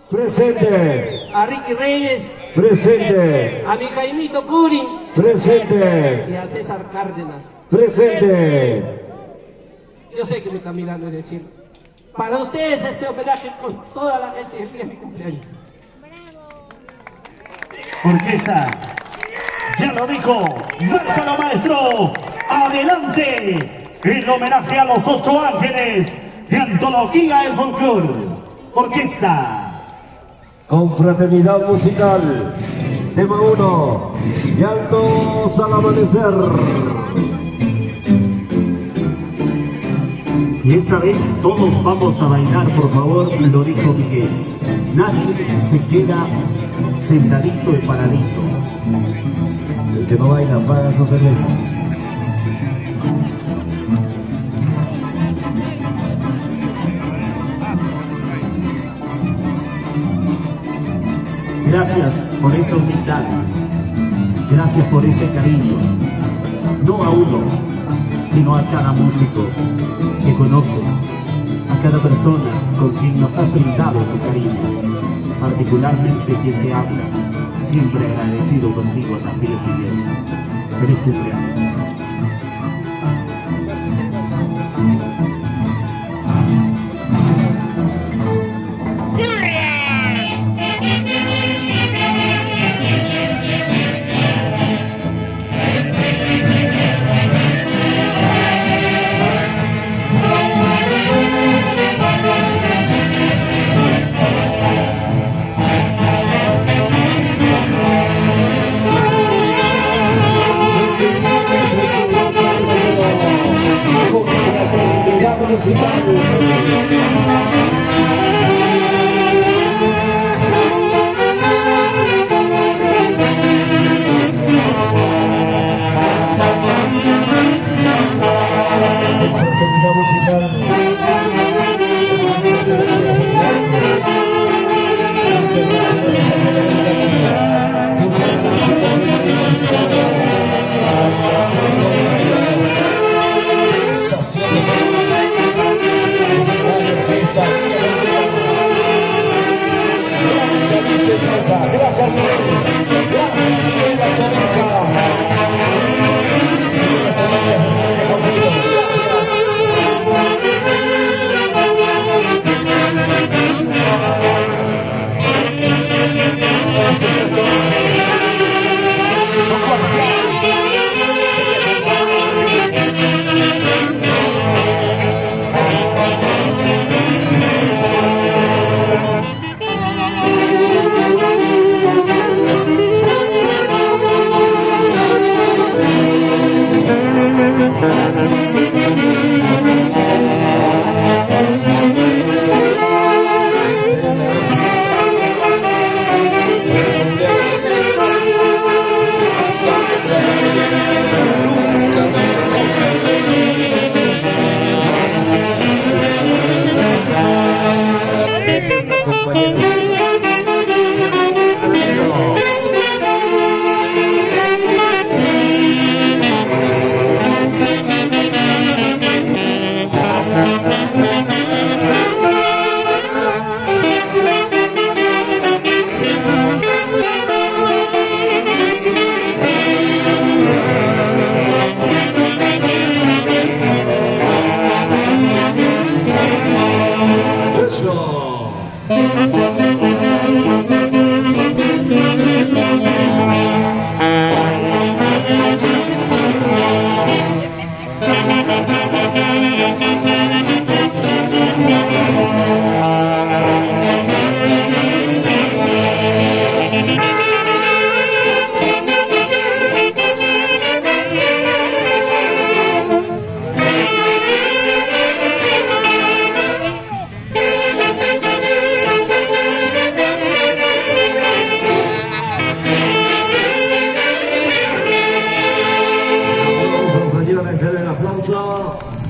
Presente. A Ricky Reyes. Presente. A mi Jaimito Curin. Presente. Y a César Cárdenas. Presente. Yo sé que me está mirando, es decir, para ustedes este homenaje con toda la gente el día de mi cumpleaños. Orquesta, ya lo dijo, márcalo maestro, adelante, el homenaje a los 8 ángeles de Antología El Folclor. Orquesta. Confraternidad musical. Tema 1. Llantos al amanecer. Y esa vez todos vamos a bailar, por favor, lo dijo Miguel. Nadie se queda sentadito y paradito. El que no baila paga su cerveza. Gracias por esa humildad. Gracias por ese cariño. No a uno, sino a cada músico que conoces, a cada persona con quien nos has brindado tu cariño, particularmente quien te habla, siempre agradecido contigo también, Miguel. Feliz cumpleaños. Gracias, Miguel. Gracias, Miguel Atómica. Esta noche se siente conmigo.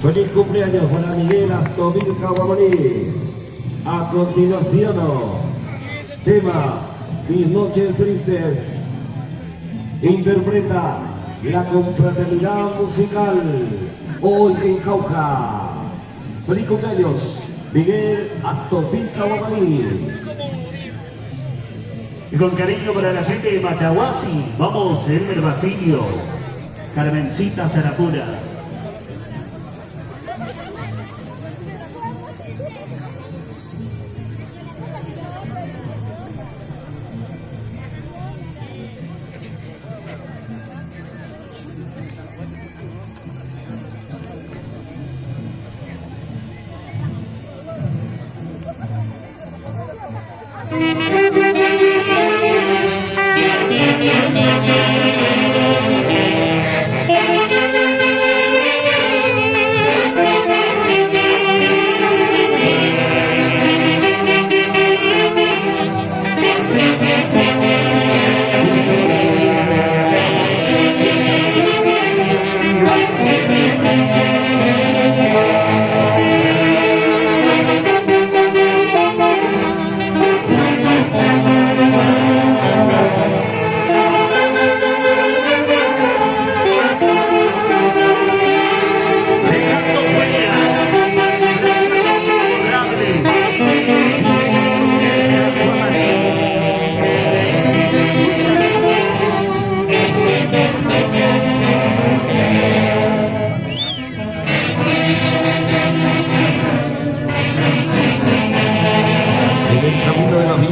Feliz cumpleaños para Miguel Atómica Guamaní. A continuación, tema Mis noches tristes. Interpreta la confraternidad musical hoy en Jauja. Feliz cumpleaños, Miguel Atómica Guamaní. Y con cariño para la gente de Matahuasi, vamos, Elmer Basilio, Carmencita Sarapura.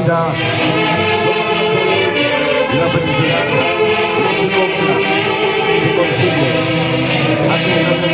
La felicidad no se compra, se consigue. Aquí en la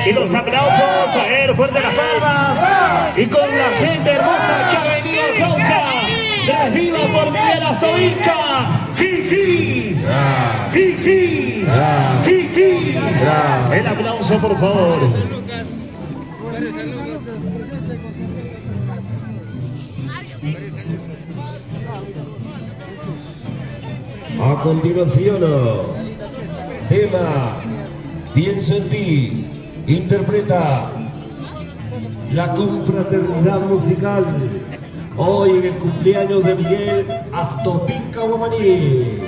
Y los aplausos, a ver, fuerte las palmas. Y con la gente hermosa que ha venido a Cauca. Transviva por Miguel Azovinca. Jiji. Jiji. Jiji. El aplauso, por favor. A continuación, tema Pienso en ti, interpreta la confraternidad musical. Hoy en el cumpleaños de Miguel Astopilca Guamaní.